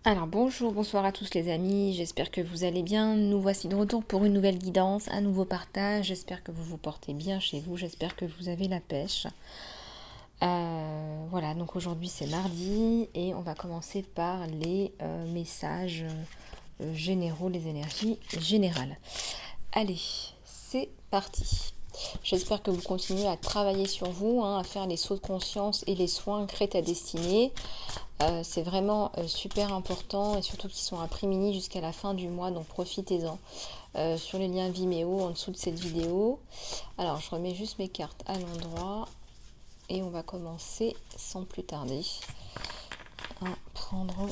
Alors bonjour, bonsoir à tous les amis, j'espère que vous allez bien. Nous voici de retour pour une nouvelle guidance, un nouveau partage. J'espère que vous vous portez bien chez vous, j'espère que vous avez la pêche. Voilà, donc aujourd'hui c'est mardi et on va commencer par les messages généraux, les énergies générales. Allez, c'est parti. J'espère que vous continuez à travailler sur vous, à faire les sauts de conscience et les soins, créer ta destinée. C'est vraiment super important et surtout qu'ils sont à prix mini jusqu'à la fin du mois, donc profitez-en. Sur les liens Vimeo en dessous de cette vidéo. Alors je remets juste mes cartes à l'endroit et on va commencer sans plus tarder à prendre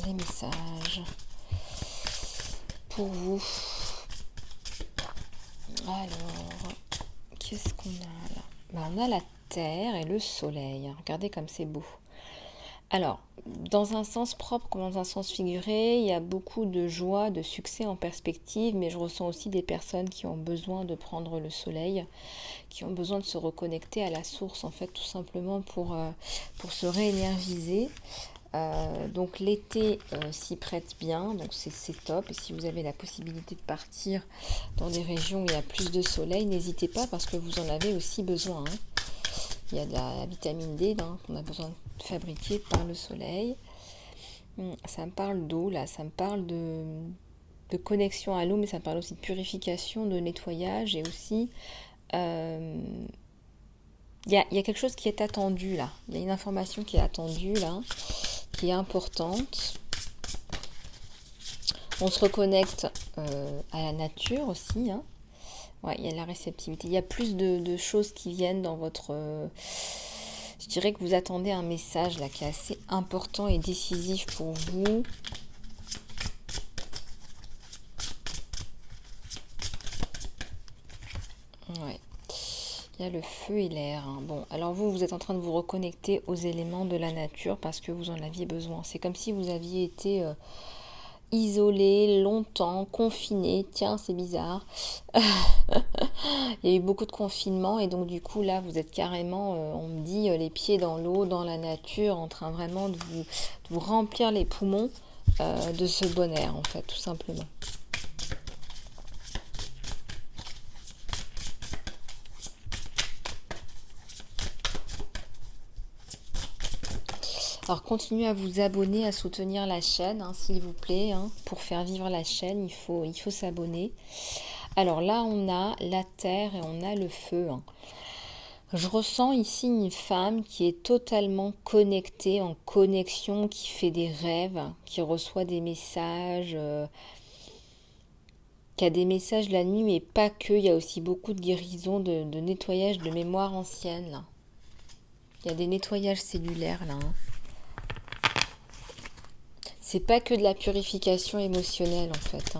les messages pour vous. Alors, qu'est-ce qu'on a là? On a la Terre et le Soleil. Regardez comme c'est beau. Alors, dans un sens propre comme dans un sens figuré, il y a beaucoup de joie, de succès en perspective, mais je ressens aussi des personnes qui ont besoin de prendre le soleil, qui ont besoin de se reconnecter à la source, en fait, tout simplement pour se réénergiser. Donc l'été s'y prête bien, donc c'est top. Et si vous avez la possibilité de partir dans des régions où il y a plus de soleil, n'hésitez pas parce que vous en avez aussi besoin. Il y a de la vitamine D qu'on a besoin de fabriquer par le soleil. Ça me parle d'eau, là, ça me parle de connexion à l'eau, mais ça me parle aussi de purification, de nettoyage et aussi... Il y a quelque chose qui est attendu là. Il y a une information qui est attendue là, qui est importante. On se reconnecte à la nature aussi. Ouais, il y a de la réceptivité. Il y a plus de choses qui viennent dans votre... je dirais que vous attendez un message là qui est assez important et décisif pour vous. Ouais. Il y a le feu et l'air. Bon, alors vous êtes en train de vous reconnecter aux éléments de la nature parce que vous en aviez besoin. C'est comme si vous aviez été isolé longtemps, confiné. Tiens, c'est bizarre. Il y a eu beaucoup de confinement et donc du coup là, vous êtes carrément, on me dit, les pieds dans l'eau, dans la nature, en train vraiment de vous remplir les poumons de ce bon air, en fait, tout simplement. Alors continuez à vous abonner, à soutenir la chaîne, s'il vous plaît. Pour faire vivre la chaîne, il faut s'abonner. Alors là, on a la terre et on a le feu. Je ressens ici une femme qui est totalement connectée, en connexion, qui fait des rêves, qui reçoit des messages, qui a des messages la nuit, mais pas que. Il y a aussi beaucoup de guérison, de nettoyage de mémoire ancienne. Là. Il y a des nettoyages cellulaires là. C'est pas que de la purification émotionnelle en fait.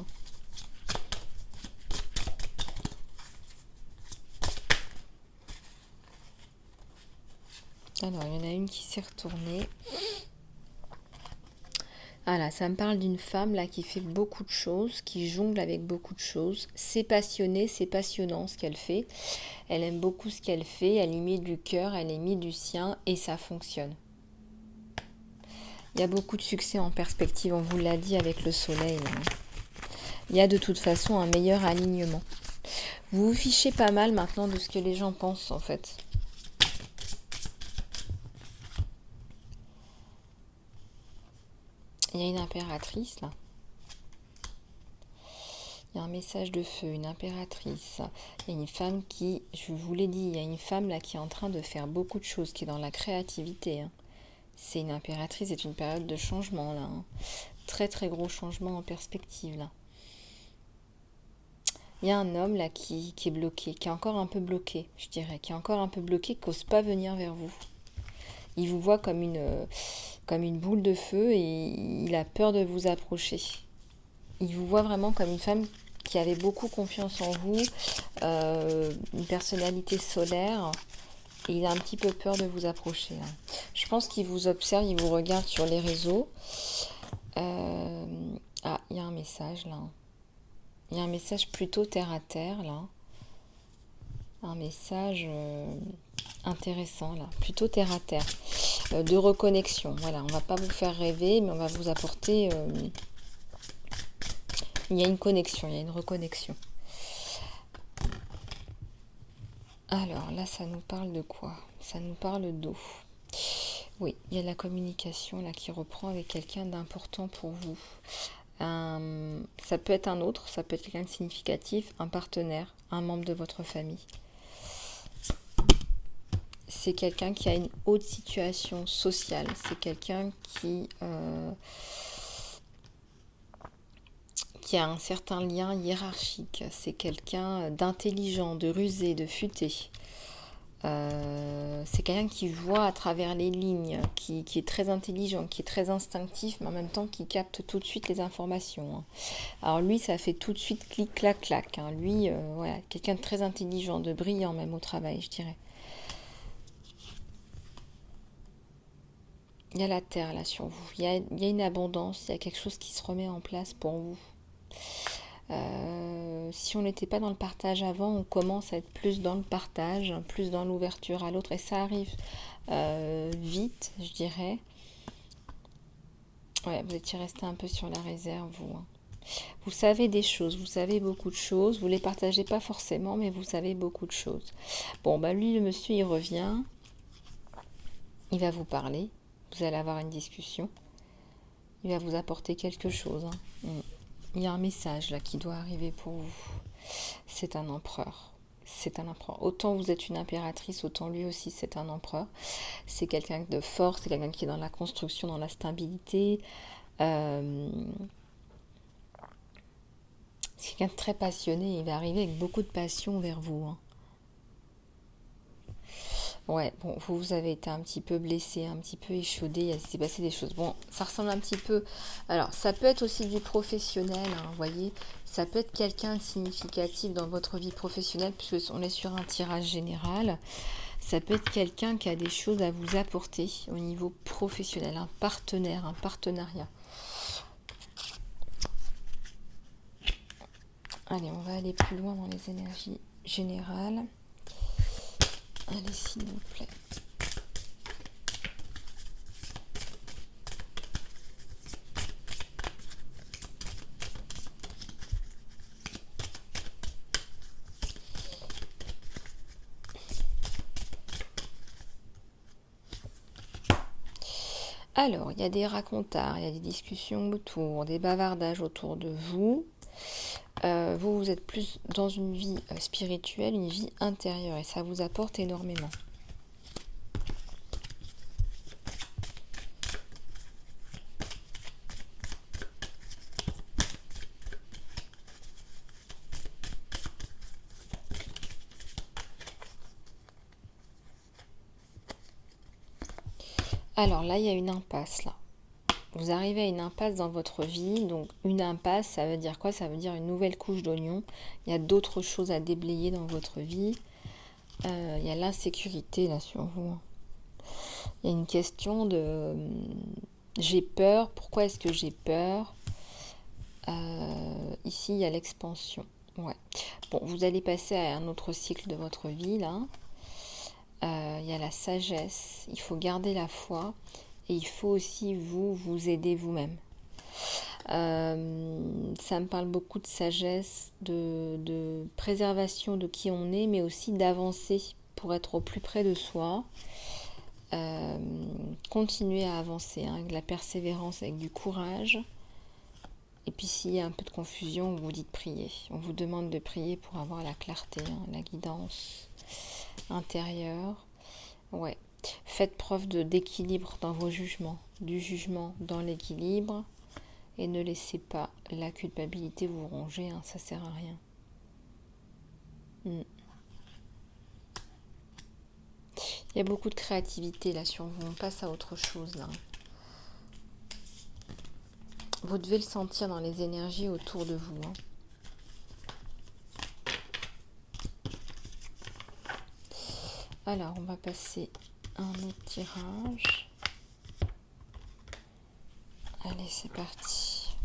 Alors, il y en a une qui s'est retournée. Voilà, ça me parle d'une femme là qui fait beaucoup de choses, qui jongle avec beaucoup de choses. C'est passionné, c'est passionnant ce qu'elle fait. Elle aime beaucoup ce qu'elle fait, elle y met du cœur, elle y met du sien et ça fonctionne. Il y a beaucoup de succès en perspective, on vous l'a dit avec le soleil. Il y a de toute façon un meilleur alignement. Vous vous fichez pas mal maintenant de ce que les gens pensent en fait. Il y a une impératrice là. Il y a un message de feu, une impératrice. Il y a une femme qui, je vous l'ai dit, il y a une femme là qui est en train de faire beaucoup de choses, qui est dans la créativité. C'est une impératrice, c'est une période de changement là. Très très gros changement en perspective là. Il y a un homme là qui est bloqué, qui est encore un peu bloqué, je dirais, qui est encore un peu bloqué, qui n'ose pas venir vers vous. Il vous voit comme une boule de feu et il a peur de vous approcher. Il vous voit vraiment comme une femme qui avait beaucoup confiance en vous, une personnalité solaire, et il a un petit peu peur de vous approcher. Je pense qu'il vous observe, il vous regarde sur les réseaux. Ah, il y a un message là. Il y a un message plutôt terre à terre là. Un message intéressant là, plutôt terre à terre, de reconnexion. Voilà, on va pas vous faire rêver, mais on va vous apporter. Il y a une connexion, il y a une reconnexion. Alors là, ça nous parle de quoi? Ça nous parle d'eau. Oui, il y a la communication là qui reprend avec quelqu'un d'important pour vous. Ça peut être un autre, ça peut être quelqu'un de significatif, un partenaire, un membre de votre famille. C'est quelqu'un qui a une haute situation sociale. C'est quelqu'un qui a un certain lien hiérarchique. C'est quelqu'un d'intelligent, de rusé, de futé. C'est quelqu'un qui voit à travers les lignes, qui est très intelligent, qui est très instinctif, mais en même temps qui capte tout de suite les informations. Alors lui, ça fait tout de suite clic, clac, clac. Lui, voilà, quelqu'un de très intelligent, de brillant même au travail, je dirais. Il y a la terre là sur vous. Il y a une abondance, il y a quelque chose qui se remet en place pour vous. Si on n'était pas dans le partage avant, on commence à être plus dans le partage, plus dans l'ouverture à l'autre, et ça arrive vite, je dirais. Ouais, vous étiez resté un peu sur la réserve, vous. Vous savez des choses, vous savez beaucoup de choses, vous les partagez pas forcément, mais vous savez beaucoup de choses. Bon, bah lui, le monsieur, il revient, il va vous parler, vous allez avoir une discussion, il va vous apporter quelque chose. Il y a un message là qui doit arriver pour vous. C'est un empereur. C'est un empereur. Autant vous êtes une impératrice, autant lui aussi c'est un empereur. C'est quelqu'un de fort, c'est quelqu'un qui est dans la construction, dans la stabilité. C'est quelqu'un de très passionné. Il va arriver avec beaucoup de passion vers vous. Ouais, bon, vous avez été un petit peu blessé, un petit peu échaudé, il s'est passé des choses. Bon, ça ressemble un petit peu. Alors, ça peut être aussi du professionnel, vous voyez. Ça peut être quelqu'un de significatif dans votre vie professionnelle, puisque on est sur un tirage général. Ça peut être quelqu'un qui a des choses à vous apporter au niveau professionnel, un partenaire, un partenariat. Allez, on va aller plus loin dans les énergies générales. Allez, s'il vous plaît. Alors, il y a des racontards, il y a des discussions autour, des bavardages autour de vous. Vous êtes plus dans une vie spirituelle, une vie intérieure, et ça vous apporte énormément. Alors là, il y a une impasse là. Vous arrivez à une impasse dans votre vie. Donc une impasse, ça veut dire quoi? Ça veut dire une nouvelle couche d'oignon. Il y a d'autres choses à déblayer dans votre vie. Il y a l'insécurité là sur vous. Il y a une question de j'ai peur. Pourquoi est-ce que j'ai peur? Ici, il y a l'expansion. Ouais. Bon, vous allez passer à un autre cycle de votre vie là. Il y a la sagesse. Il faut garder la foi. Et il faut aussi vous aider vous-même. Ça me parle beaucoup de sagesse, de préservation de qui on est, mais aussi d'avancer pour être au plus près de soi. Continuer à avancer avec de la persévérance, avec du courage. Et puis s'il y a un peu de confusion, on vous dit de prier. On vous demande de prier pour avoir la clarté, la guidance intérieure. Ouais. Faites preuve d'équilibre dans vos jugements, du jugement dans l'équilibre, et ne laissez pas la culpabilité vous ronger, ça sert à rien. Il y a beaucoup de créativité là sur vous, on passe à autre chose là. Vous devez le sentir dans les énergies autour de vous. Alors, on va passer un autre tirage. Allez, c'est parti.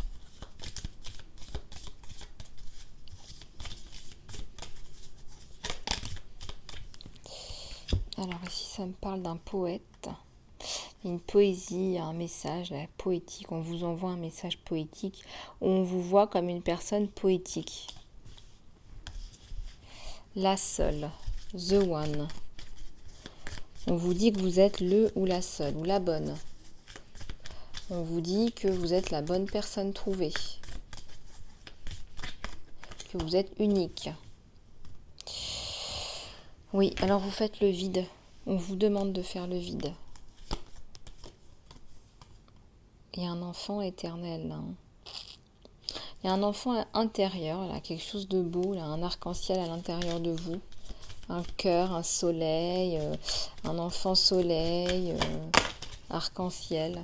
Alors ici, ça me parle d'un poète. Une poésie, un message poétique. On vous envoie un message poétique où on vous voit comme une personne poétique. La seule, the one. On vous dit que vous êtes le ou la seule ou la bonne. On vous dit que vous êtes la bonne personne trouvée. Que vous êtes unique. Oui, alors vous faites le vide. On vous demande de faire le vide. Il y a un enfant éternel là. Il y a un enfant intérieur, là, quelque chose de beau, là, un arc-en-ciel à l'intérieur de vous. Un cœur, un soleil, un enfant soleil, arc-en-ciel.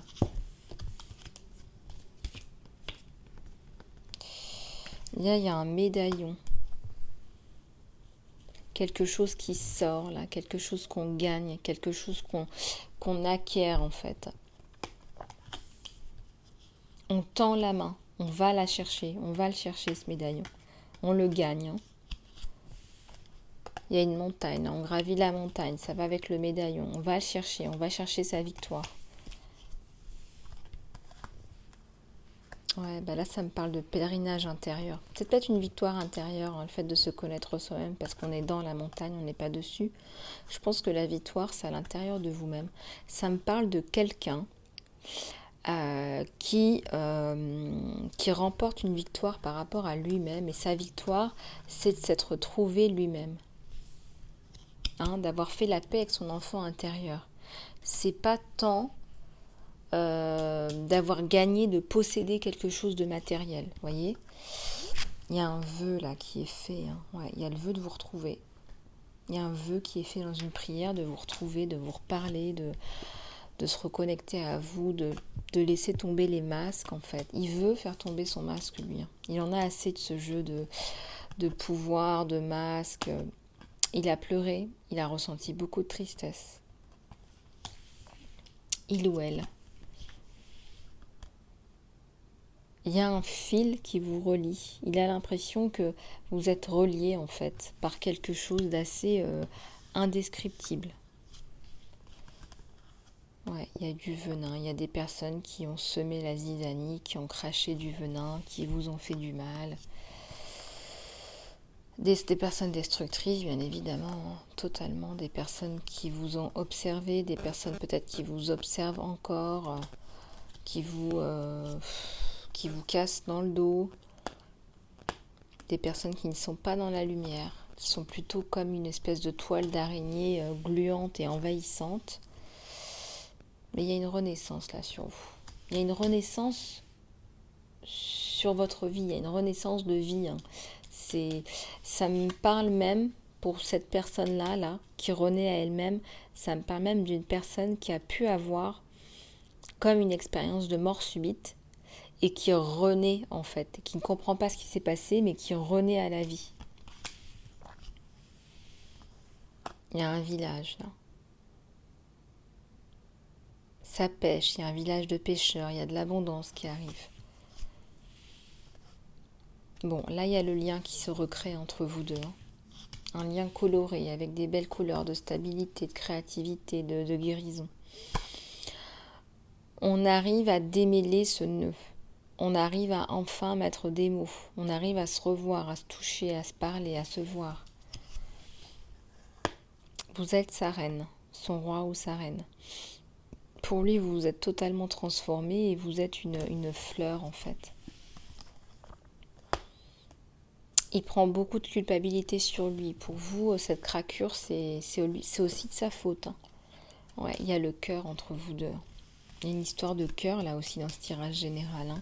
Là, il y a un médaillon. Quelque chose qui sort, là, quelque chose qu'on gagne, quelque chose qu'on acquiert, en fait. On tend la main, on va la chercher, on va le chercher, ce médaillon. On le gagne. Hein. Il y a une montagne, on gravit la montagne, ça va avec le médaillon. On va le chercher, on va chercher sa victoire. Ouais, bah là, ça me parle de pèlerinage intérieur. C'est peut-être une victoire intérieure, hein, le fait de se connaître soi-même, parce qu'on est dans la montagne, on n'est pas dessus. Je pense que la victoire, c'est à l'intérieur de vous-même. Ça me parle de quelqu'un qui remporte une victoire par rapport à lui-même. Et sa victoire, c'est de s'être trouvé lui-même. Hein, d'avoir fait la paix avec son enfant intérieur. C'est pas tant d'avoir gagné, de posséder quelque chose de matériel, voyez. Il y a un vœu là qui est fait, hein. Ouais, il y a le vœu de vous retrouver. Il y a un vœu qui est fait dans une prière, de vous retrouver, de vous reparler, de se reconnecter à vous, de laisser tomber les masques en fait. Il veut faire tomber son masque lui. Hein. Il en a assez de ce jeu de pouvoir, de masque. Il a pleuré, il a ressenti beaucoup de tristesse. Il ou elle. Il y a un fil qui vous relie. Il a l'impression que vous êtes relié en fait par quelque chose d'assez indescriptible. Ouais, il y a du venin. Il y a des personnes qui ont semé la zizanie, qui ont craché du venin, qui vous ont fait du mal. Des personnes destructrices, bien évidemment, hein, totalement. Des personnes qui vous ont observé, des personnes peut-être qui vous observent encore, qui vous cassent dans le dos. Des personnes qui ne sont pas dans la lumière, qui sont plutôt comme une espèce de toile d'araignée gluante et envahissante. Mais il y a une renaissance là sur vous. Il y a une renaissance sur votre vie, il y a une renaissance de vie. Hein. Ça me parle même, pour cette personne-là, là, qui renaît à elle-même, ça me parle même d'une personne qui a pu avoir comme une expérience de mort subite et qui renaît en fait, qui ne comprend pas ce qui s'est passé, mais qui renaît à la vie. Il y a un village là. Ça pêche, il y a un village de pêcheurs, il y a de l'abondance qui arrive. Bon, là, il y a le lien qui se recrée entre vous deux. Hein. Un lien coloré, avec des belles couleurs de stabilité, de créativité, de guérison. On arrive à démêler ce nœud. On arrive à enfin mettre des mots. On arrive à se revoir, à se toucher, à se parler, à se voir. Vous êtes sa reine, son roi ou sa reine. Pour lui, vous vous êtes totalement transformé et vous êtes une fleur en fait. Il prend beaucoup de culpabilité sur lui. Pour vous, cette craquure, c'est aussi de sa faute. Hein. Ouais, il y a le cœur entre vous deux. Il y a une histoire de cœur là aussi dans ce tirage général. Hein.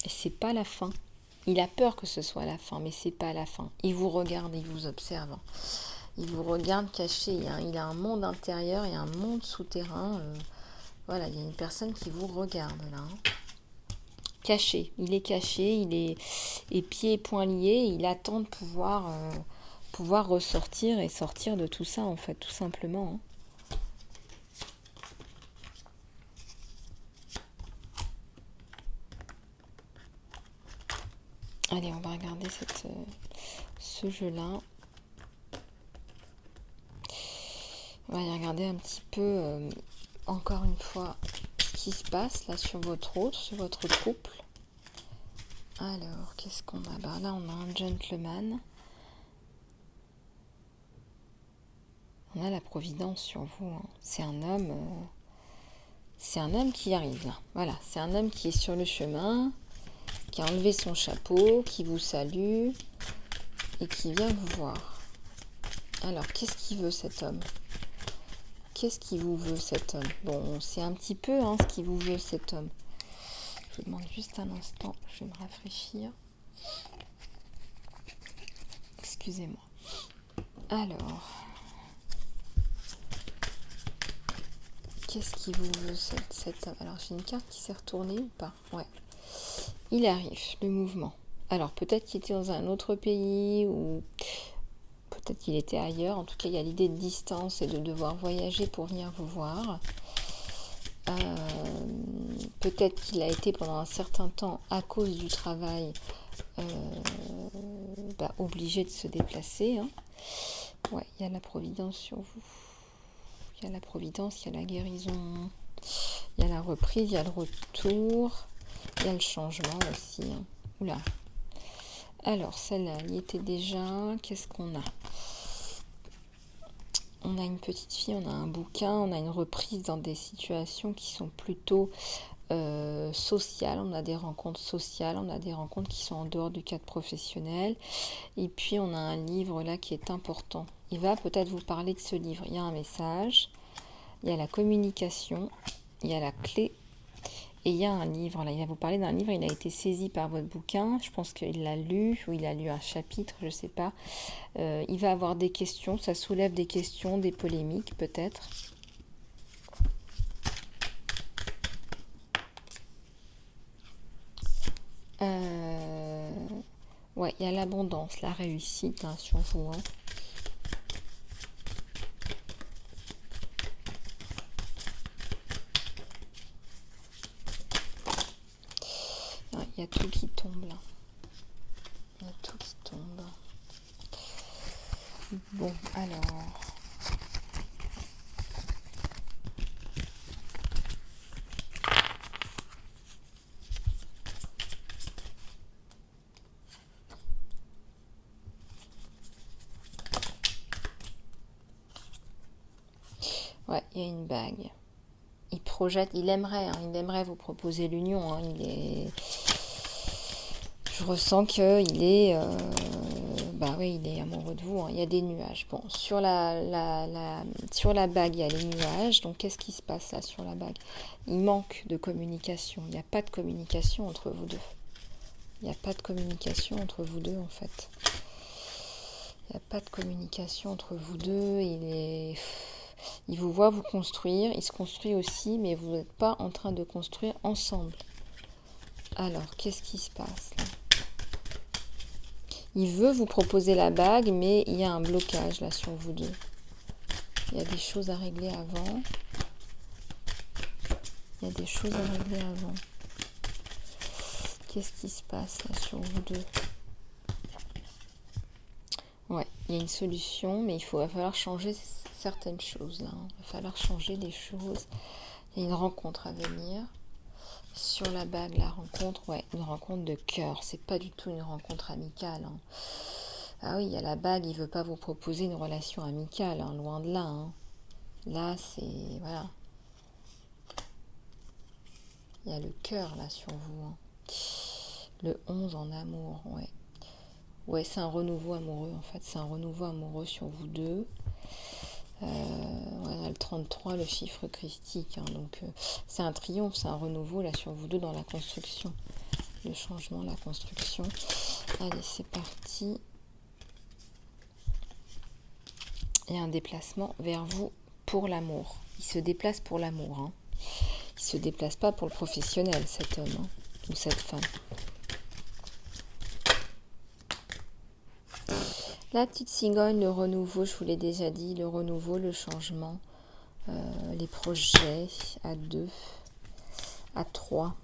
Et c'est pas la fin. Il a peur que ce soit la fin, mais c'est pas la fin. Il vous regarde, il vous observe. Hein. Il vous regarde caché. Hein. Il a un monde intérieur et un monde souterrain. Voilà, il y a une personne qui vous regarde là. Hein. Caché, il est caché, il est pieds et poings liés, il attend de pouvoir ressortir et sortir de tout ça en fait, tout simplement. Hein. Allez, on va regarder ce jeu-là. va y regarder un petit peu, encore une fois, ce qui se passe là sur votre autre, sur votre couple. Alors, qu'est-ce qu'on a? Bah, là, on a un gentleman. On a la providence sur vous. Hein. C'est un homme qui arrive là. Voilà, c'est un homme qui est sur le chemin, qui a enlevé son chapeau, qui vous salue et qui vient vous voir. Alors, qu'est-ce qu'il veut cet homme? Qu'est-ce qu'il vous veut cet homme? Bon, c'est un petit peu ce qu'il vous veut cet homme. Je vous demande juste un instant, je vais me rafraîchir. Excusez-moi. Alors, qu'est-ce qu'il vous veut cet homme? Alors, j'ai une carte qui s'est retournée ou pas? Ouais. Il arrive, le mouvement. Alors, peut-être qu'il était dans un autre pays ou peut-être qu'il était ailleurs. En tout cas, il y a l'idée de distance et de devoir voyager pour venir vous voir. Peut-être qu'il a été pendant un certain temps, à cause du travail, obligé de se déplacer. Hein. Ouais, il y a la providence sur vous. Il y a la providence, il y a la guérison, il y a la reprise, il y a le retour, il y a le changement aussi. Hein. Oula. Alors, celle-là, elle y était déjà. Qu'est-ce qu'on a? On a une petite fille, on a un bouquin, on a une reprise dans des situations qui sont plutôt sociales. On a des rencontres sociales, on a des rencontres qui sont en dehors du cadre professionnel. Et puis, on a un livre là qui est important. Il va peut-être vous parler de ce livre. Il y a un message, il y a la communication, il y a la clé. Et il y a un livre, là, il va vous parler d'un livre, il a été saisi par votre bouquin, je pense qu'il l'a lu, ou il a lu un chapitre, je ne sais pas. Il va avoir des questions, ça soulève des questions, des polémiques peut-être. Ouais, il y a l'abondance, la réussite sur vous. Hein. Il y a tout qui tombe là. Il y a tout qui tombe. Bon, alors. Ouais, il y a une bague. Il projette, il aimerait vous proposer l'union. Hein, je ressens qu'il est, il est amoureux de vous. Hein. Il y a des nuages. Bon, sur sur la bague, il y a les nuages. Donc, qu'est-ce qui se passe là sur la bague? Il manque de communication. Il n'y a pas de communication entre vous deux. Il n'y a pas de communication entre vous deux, en fait. Il n'y a pas de communication entre vous deux. Il vous voit vous construire. Il se construit aussi, mais vous n'êtes pas en train de construire ensemble. Alors, qu'est-ce qui se passe là? Il veut vous proposer la bague, mais il y a un blocage là sur vous deux. Il y a des choses à régler avant. Il y a des choses à régler avant. Qu'est-ce qui se passe là sur vous deux? Ouais, il y a une solution, mais va falloir changer certaines choses là. Il va falloir changer des choses. Il y a une rencontre à venir. Sur la bague, la rencontre, ouais, une rencontre de cœur. C'est pas du tout une rencontre amicale. Hein. Ah oui, il y a la bague, il veut pas vous proposer une relation amicale, hein, loin de là. Hein. Là, c'est... Voilà. Il y a le cœur, là, sur vous. Hein. Le 11 en amour, ouais. Ouais, c'est un renouveau amoureux, en fait. C'est un renouveau amoureux sur vous deux. Le 33, le chiffre christique. Hein, donc, c'est un triomphe, c'est un renouveau, là, sur vous deux dans la construction. Le changement, la construction. Allez, c'est parti. Il y a un déplacement vers vous pour l'amour. Il se déplace pour l'amour. Hein. Il ne se déplace pas pour le professionnel, cet homme hein, ou cette femme. La petite cigogne, le renouveau, je vous l'ai déjà dit, le renouveau, le changement, les projets à 2, à 3.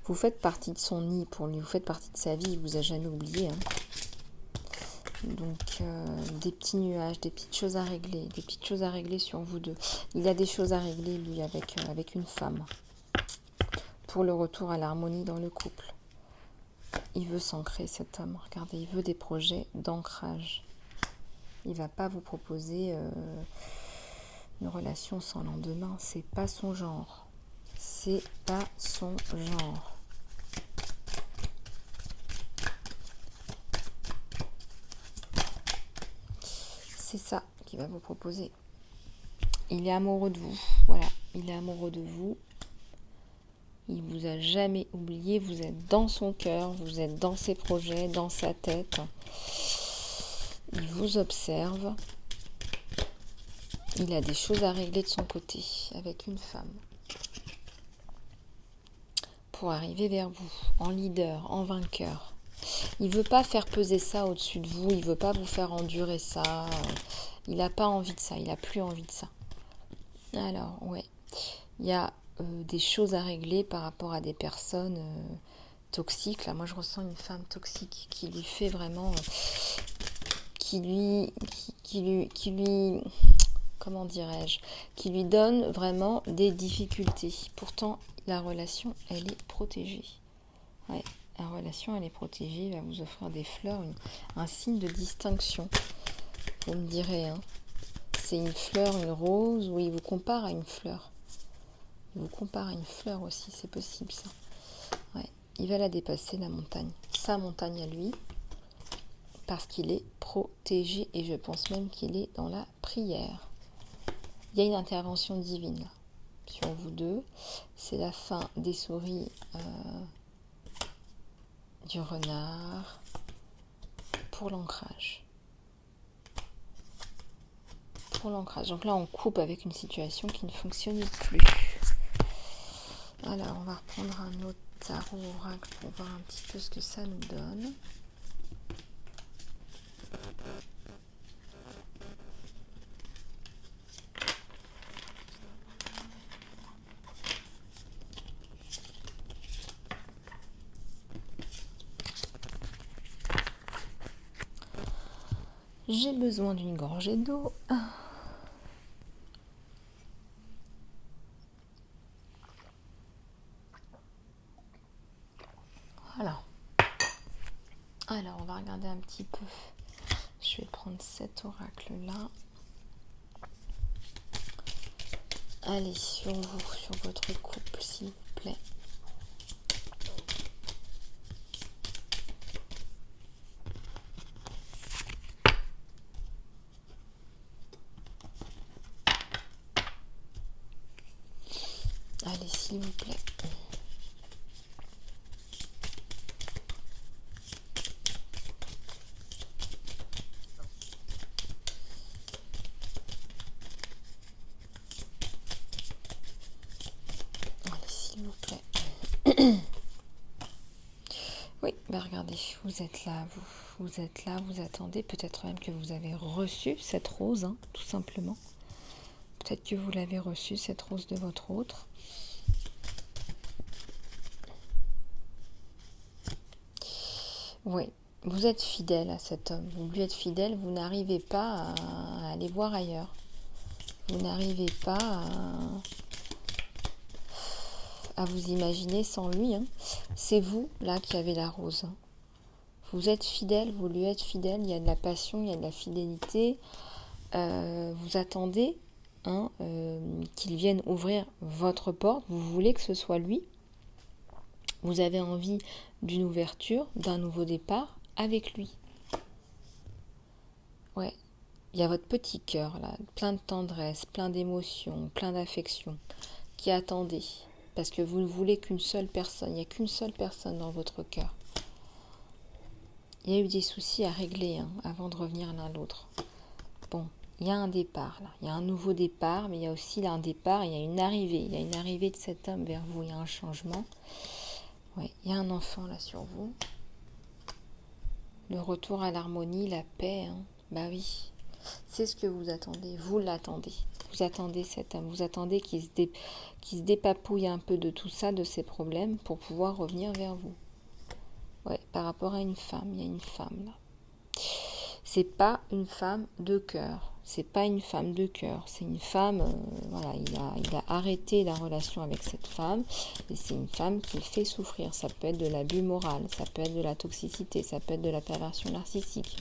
Vous faites partie de son nid pour lui, vous faites partie de sa vie, il ne vous a jamais oublié. Hein. Donc, avec des petits nuages, des petites choses à régler sur vous deux. Il a des choses à régler, lui, avec une femme, pour le retour à l'harmonie dans le couple. Il veut s'ancrer, cet homme. Regardez, il veut des projets d'ancrage. Il ne va pas vous proposer une relation sans lendemain. C'est pas son genre. C'est pas son genre. C'est ça qu'il va vous proposer. Il est amoureux de vous. Voilà, il est amoureux de vous. Il vous a jamais oublié. Vous êtes dans son cœur. Vous êtes dans ses projets, dans sa tête. Il vous observe. Il a des choses à régler de son côté avec une femme. Pour arriver vers vous, en leader, en vainqueur. Il ne veut pas faire peser ça au-dessus de vous. Il ne veut pas vous faire endurer ça. Il n'a pas envie de ça. Il n'a plus envie de ça. Alors, ouais. Il y a des choses à régler par rapport à des personnes toxiques. Là, moi, je ressens une femme toxique qui lui fait vraiment... qui lui comment dirais-je, qui lui donne vraiment des difficultés. Pourtant, la relation, elle est protégée. Ouais, la relation, elle est protégée. Il va vous offrir des fleurs, un signe de distinction. Vous me direz, hein. C'est une fleur, une rose, ou il vous compare à une fleur. Il vous compare à une fleur aussi, c'est possible ça. Ouais, il va la dépasser, la montagne. Sa montagne à lui, parce qu'il est protégé, et je pense même qu'il est dans la prière. Il y a une intervention divine là, sur vous deux. C'est la fin des souris du renard pour l'ancrage. Pour l'ancrage. Donc là, on coupe avec une situation qui ne fonctionne plus. Alors, on va reprendre un autre tarot oracle pour voir un petit peu ce que ça nous donne. J'ai besoin d'une gorgée d'eau. Voilà. Alors, on va regarder un petit peu. Je vais prendre cet oracle-là. Allez, sur vous, sur votre couple, s'il vous plaît. Allez, s'il vous plaît. Allez, s'il vous plaît. Oui, bah regardez, vous êtes là, vous êtes là, vous attendez. Peut-être même que vous avez reçu cette rose, hein, tout simplement. Peut-être que vous l'avez reçue, cette rose de votre autre. Oui, vous êtes fidèle à cet homme. Vous lui êtes fidèle, vous n'arrivez pas à aller voir ailleurs. Vous n'arrivez pas à vous imaginer sans lui. Hein. C'est vous, là, qui avez la rose. Hein. Vous êtes fidèle, vous lui êtes fidèle. Il y a de la passion, il y a de la fidélité. Vous attendez hein, qu'il vienne ouvrir votre porte. Vous voulez que ce soit lui. Vous avez envie d'une ouverture, d'un nouveau départ avec lui. Ouais. Il y a votre petit cœur, là, plein de tendresse, plein d'émotions, plein d'affection, qui attendait. Parce que vous ne voulez qu'une seule personne. Il n'y a qu'une seule personne dans votre cœur. Il y a eu des soucis à régler hein, avant de revenir l'un l'autre. Bon, il y a un départ, là. Il y a un nouveau départ, mais il y a aussi là, un départ, il y a une arrivée. Il y a une arrivée de cet homme vers vous. Il y a un changement. Ouais, il y a un enfant, là, sur vous. Le retour à l'harmonie, la paix. Hein. Bah oui. C'est ce que vous attendez, vous l'attendez. Vous attendez cet homme, vous attendez qu'il se dépapouille un peu de tout ça, de ses problèmes, pour pouvoir revenir vers vous. Ouais, par rapport à une femme, il y a une femme là. C'est pas une femme de cœur. C'est pas une femme de cœur. C'est une femme, voilà, il a arrêté la relation avec cette femme. Et c'est une femme qui le fait souffrir. Ça peut être de l'abus moral, ça peut être de la toxicité, ça peut être de la perversion narcissique,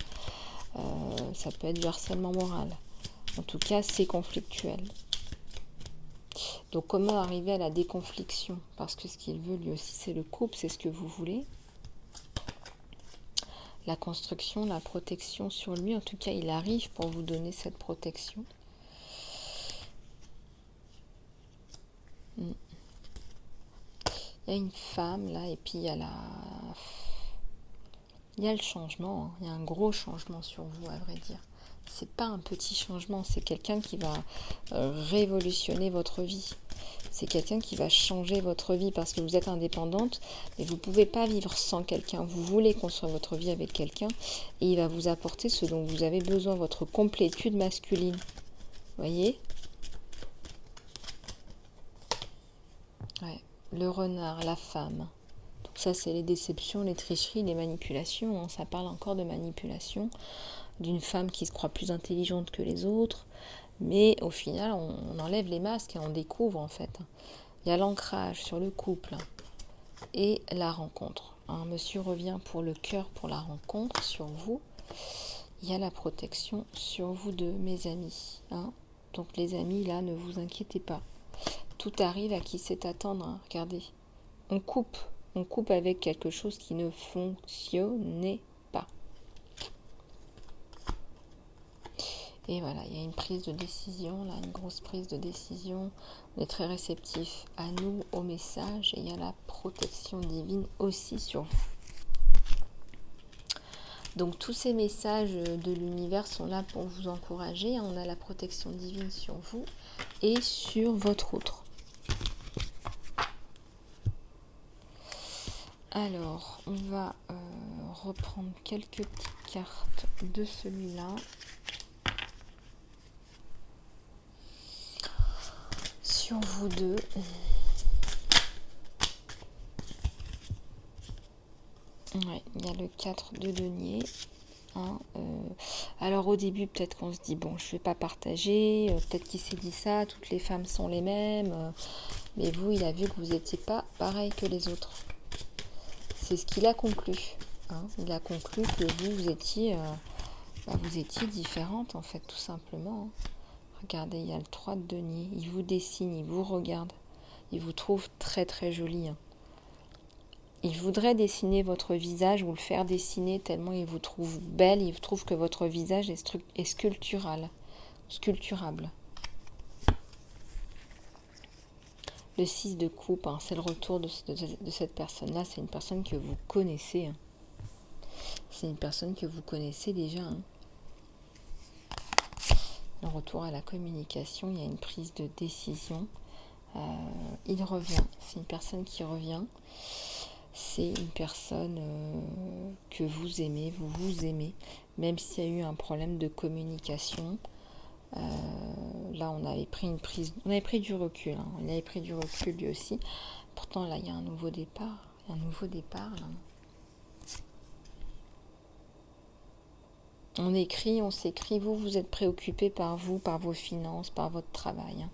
ça peut être du harcèlement moral. En tout cas, c'est conflictuel. Donc comment arriver à la déconfliction? Parce que ce qu'il veut lui aussi, c'est le couple, c'est ce que vous voulez. La construction, la protection sur lui, en tout cas, il arrive pour vous donner cette protection. Il y a une femme là, et puis il y a le changement, hein. Il y a un gros changement sur vous, à vrai dire. C'est pas un petit changement, c'est quelqu'un qui va révolutionner votre vie. C'est quelqu'un qui va changer votre vie parce que vous êtes indépendante, mais vous ne pouvez pas vivre sans quelqu'un. Vous voulez construire votre vie avec quelqu'un et il va vous apporter ce dont vous avez besoin, votre complétude masculine. Voyez? Ouais. Le renard, la femme. Donc ça, c'est les déceptions, les tricheries, les manipulations, hein. Ça parle encore de manipulation, d'une femme qui se croit plus intelligente que les autres. Mais au final, on enlève les masques et on découvre en fait. Il y a l'ancrage sur le couple et la rencontre. Un monsieur revient pour le cœur, pour la rencontre sur vous. Il y a la protection sur vous deux, mes amis. Hein. Donc les amis, là, ne vous inquiétez pas. Tout arrive à qui sait attendre. Hein. Regardez, on coupe avec quelque chose qui ne fonctionnait pas. Et voilà, il y a une prise de décision, là, une grosse prise de décision. On est très réceptif à nous, au message, et il y a la protection divine aussi sur vous. Donc tous ces messages de l'univers sont là pour vous encourager. On a la protection divine sur vous et sur votre autre. Alors, on va reprendre quelques petites cartes de celui-là. Sur vous deux. Ouais, il y a le 4 de denier. Hein, alors au début, peut-être qu'on se dit, bon, je ne vais pas partager, peut-être qu'il s'est dit ça, toutes les femmes sont les mêmes, mais vous, il a vu que vous n'étiez pas pareil que les autres. C'est ce qu'il a conclu. Hein. Il a conclu que vous étiez différente, en fait, tout simplement. Hein. Regardez, il y a le 3 de denier, il vous dessine, il vous regarde, il vous trouve très très jolie. Hein. Il voudrait dessiner votre visage ou le faire dessiner tellement il vous trouve belle, il trouve que votre visage est sculpturable. Le 6 de coupe, hein, c'est le retour de cette personne-là. C'est une personne que vous connaissez. Hein. C'est une personne que vous connaissez déjà. Hein. Le retour à la communication, il y a une prise de décision. Il revient. C'est une personne qui revient. C'est une personne que vous aimez, vous aimez, même s'il y a eu un problème de communication. Là, on avait pris du recul. Hein. Il avait pris du recul lui aussi. Pourtant, là, il y a un nouveau départ. Là. On écrit, on s'écrit. Vous êtes préoccupé par vous, par vos finances, par votre travail.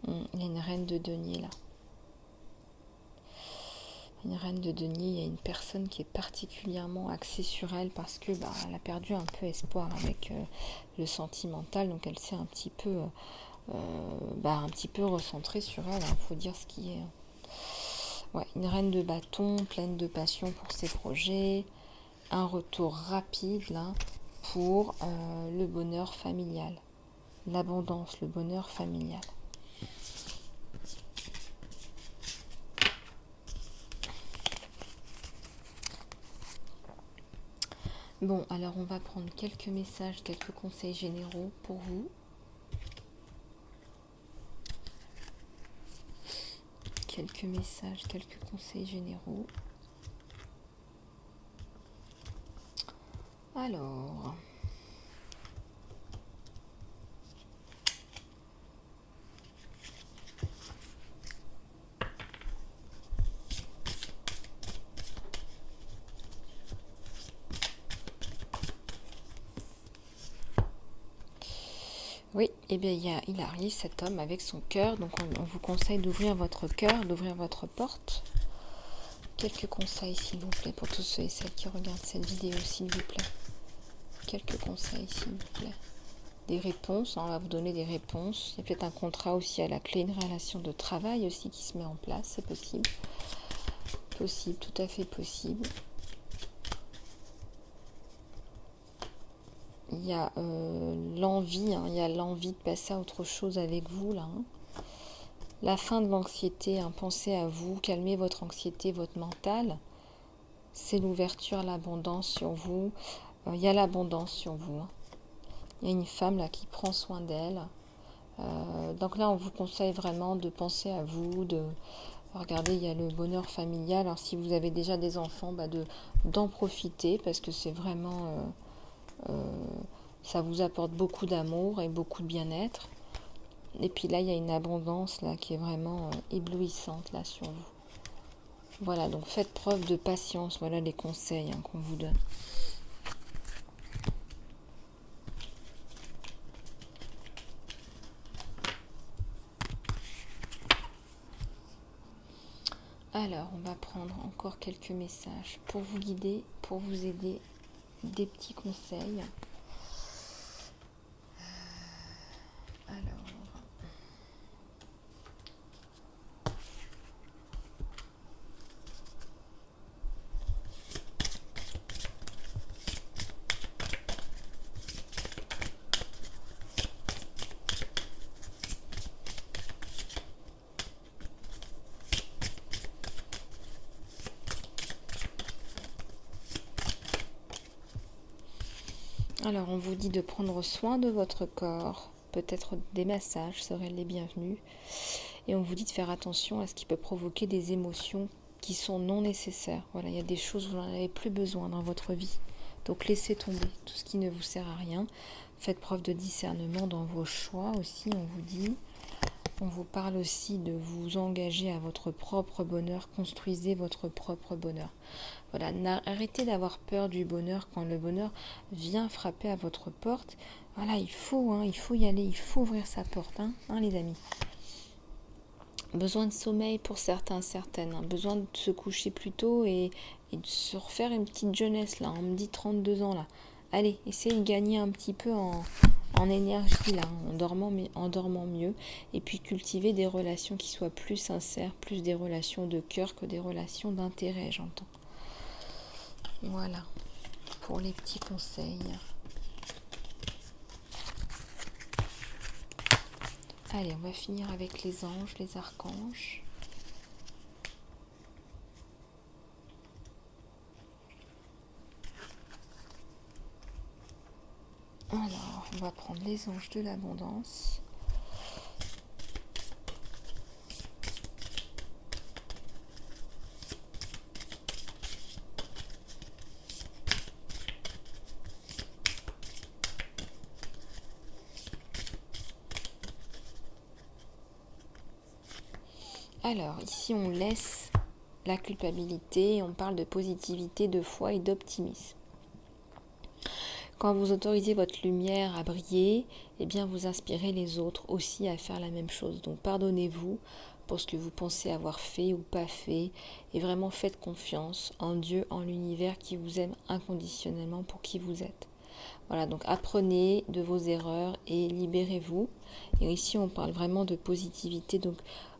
Hein. Il y a une reine de denier là. Une reine de denier, il y a une personne qui est particulièrement axée sur elle parce que elle a perdu un peu espoir avec le sentimental, donc elle s'est un petit peu recentrée sur elle, faut dire ce qui est. Ouais, une reine de bâton, pleine de passion pour ses projets, un retour rapide là pour le bonheur familial, l'abondance, le bonheur familial. Bon, alors on va prendre quelques messages, quelques conseils généraux pour vous. Quelques messages, quelques conseils généraux. Alors... Oui, eh bien il arrive cet homme avec son cœur, donc on vous conseille d'ouvrir votre cœur, d'ouvrir votre porte. Quelques conseils s'il vous plaît pour tous ceux et celles qui regardent cette vidéo, s'il vous plaît. Quelques conseils s'il vous plaît. Des réponses, on va vous donner des réponses. Il y a peut-être un contrat aussi à la clé, une relation de travail aussi qui se met en place, c'est possible. Possible, tout à fait possible. Il y a l'envie, il y a l'envie de passer à autre chose avec vous là. La fin de l'anxiété, pensez à vous, calmez votre anxiété, votre mental. C'est l'ouverture, l'abondance sur vous. Il y a l'abondance sur vous. Il y a une femme là qui prend soin d'elle. Donc là, on vous conseille vraiment de penser à vous, regardez, il y a le bonheur familial. Alors si vous avez déjà des enfants, d'en profiter parce que c'est vraiment, ça vous apporte beaucoup d'amour et beaucoup de bien-être. Et puis là, il y a une abondance là qui est vraiment éblouissante là sur vous. Voilà, donc faites preuve de patience. Voilà les conseils qu'on vous donne. Alors, on va prendre encore quelques messages pour vous guider, pour vous aider, des petits conseils. Alors, on vous dit de prendre soin de votre corps. Peut-être des massages seraient les bienvenus. Et on vous dit de faire attention à ce qui peut provoquer des émotions qui sont non nécessaires. Voilà, il y a des choses où vous n'en avez plus besoin dans votre vie. Donc, laissez tomber tout ce qui ne vous sert à rien. Faites preuve de discernement dans vos choix aussi, on vous dit. On vous parle aussi de vous engager à votre propre bonheur. Construisez votre propre bonheur. Voilà, arrêtez d'avoir peur du bonheur quand le bonheur vient frapper à votre porte. Voilà, il faut y aller, il faut ouvrir sa porte, les amis. Besoin de sommeil pour certains, certaines. Besoin de se coucher plus tôt et de se refaire une petite jeunesse, là. On me dit 32 ans, là. Allez, essayez de gagner un petit peu en énergie, là, en dormant mieux. Et puis cultiver des relations qui soient plus sincères, plus des relations de cœur que des relations d'intérêt, j'entends. Voilà, pour les petits conseils. Allez, on va finir avec les anges, les archanges. Alors, on va prendre les anges de l'abondance. Alors, ici, on laisse la culpabilité, on parle de positivité, de foi et d'optimisme. Quand vous autorisez votre lumière à briller, eh bien, vous inspirez les autres aussi à faire la même chose. Donc, pardonnez-vous pour ce que vous pensez avoir fait ou pas fait et vraiment faites confiance en Dieu, en l'univers qui vous aime inconditionnellement pour qui vous êtes. Voilà, donc apprenez de vos erreurs et libérez-vous. Et ici, on parle vraiment de positivité, donc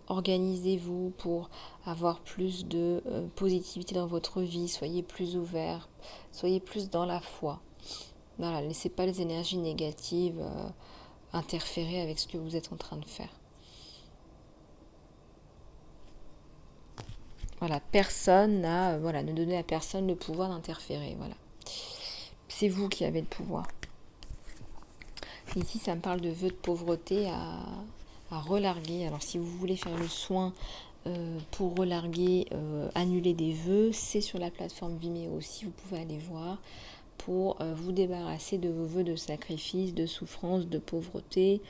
organisez-vous pour avoir plus de positivité dans votre vie, soyez plus ouverts, soyez plus dans la foi. Voilà, laissez pas les énergies négatives interférer avec ce que vous êtes en train de faire. Voilà, personne n'a, ne donnez à personne le pouvoir d'interférer. Voilà, c'est vous qui avez le pouvoir. Ici, ça me parle de vœux de pauvreté à relarguer. Alors, si vous voulez faire le soin pour relarguer, annuler des vœux, c'est sur la plateforme Vimeo aussi. Vous pouvez aller voir pour vous débarrasser de vos vœux de sacrifice, de souffrance, de pauvreté.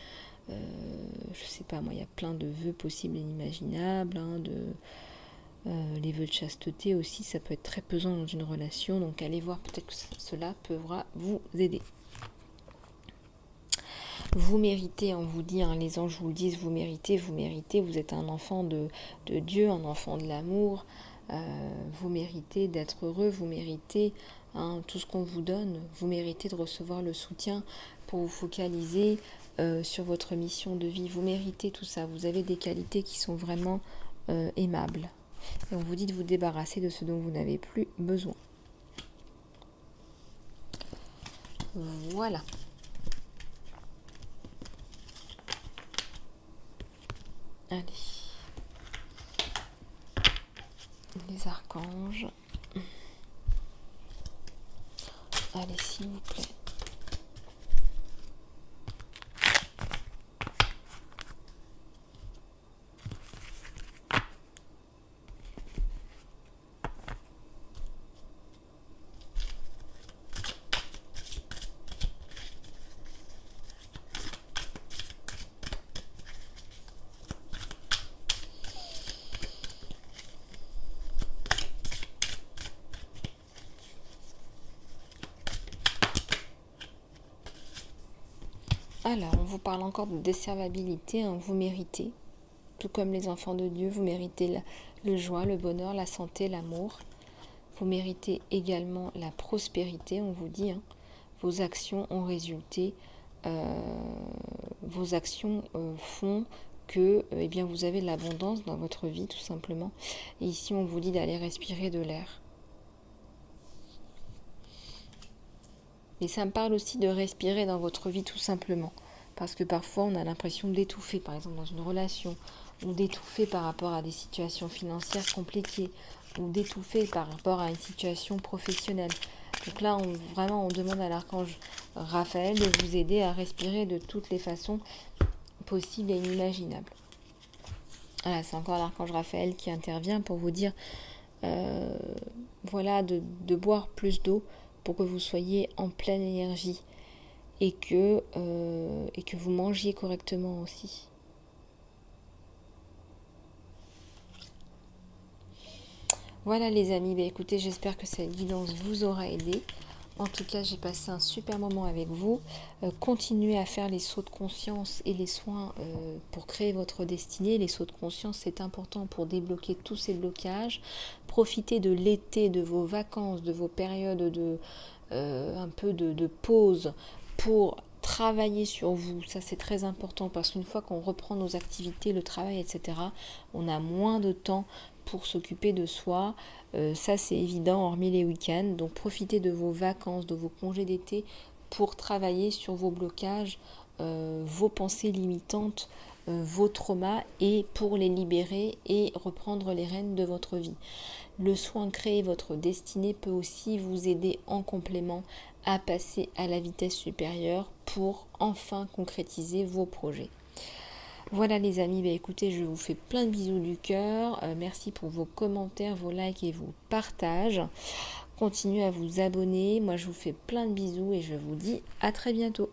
Je sais pas, moi, il y a plein de vœux possibles et inimaginables. Les vœux de chasteté aussi, ça peut être très pesant dans une relation. Donc, allez voir, peut-être que cela pourra vous aider. Vous méritez, on vous dit, les anges vous le disent, vous méritez, vous êtes un enfant de Dieu, un enfant de l'amour, vous méritez d'être heureux, vous méritez tout ce qu'on vous donne, vous méritez de recevoir le soutien pour vous focaliser sur votre mission de vie, vous méritez tout ça, vous avez des qualités qui sont vraiment aimables. Et on vous dit de vous débarrasser de ce dont vous n'avez plus besoin. Voilà. Allez. Les archanges. Allez, s'il vous plaît. Alors, on vous parle encore de déservabilité, vous méritez, tout comme les enfants de Dieu, vous méritez le joie, le bonheur, la santé, l'amour. Vous méritez également la prospérité, on vous dit, vos actions ont résulté, vos actions font que eh bien, vous avez de l'abondance dans votre vie, tout simplement. Et ici, on vous dit d'aller respirer de l'air. Et ça me parle aussi de respirer dans votre vie tout simplement. Parce que parfois on a l'impression d'étouffer, par exemple dans une relation, ou d'étouffer par rapport à des situations financières compliquées, ou d'étouffer par rapport à une situation professionnelle. Donc là, on demande à l'archange Raphaël de vous aider à respirer de toutes les façons possibles et inimaginables. Voilà, c'est encore l'archange Raphaël qui intervient pour vous dire voilà, de boire plus d'eau pour que vous soyez en pleine énergie et que vous mangiez correctement aussi. Voilà les amis, écoutez, j'espère que cette guidance vous aura aidé. En tout cas, j'ai passé un super moment avec vous. Continuez à faire les sauts de conscience et les soins pour créer votre destinée. Les sauts de conscience, c'est important pour débloquer tous ces blocages. Profitez de l'été, de vos vacances, de vos périodes un peu de pause pour travailler sur vous. Ça, c'est très important parce qu'une fois qu'on reprend nos activités, le travail, etc., on a moins de temps pour s'occuper de soi. Ça, c'est évident, hormis les week-ends. Donc, profitez de vos vacances, de vos congés d'été pour travailler sur vos blocages, vos pensées limitantes, vos traumas et pour les libérer et reprendre les rênes de votre vie. Le soin créer votre destinée peut aussi vous aider en complément à passer à la vitesse supérieure pour enfin concrétiser vos projets. Voilà les amis, écoutez, je vous fais plein de bisous du cœur. Merci pour vos commentaires, vos likes et vos partages. Continuez à vous abonner. Moi, je vous fais plein de bisous et je vous dis à très bientôt.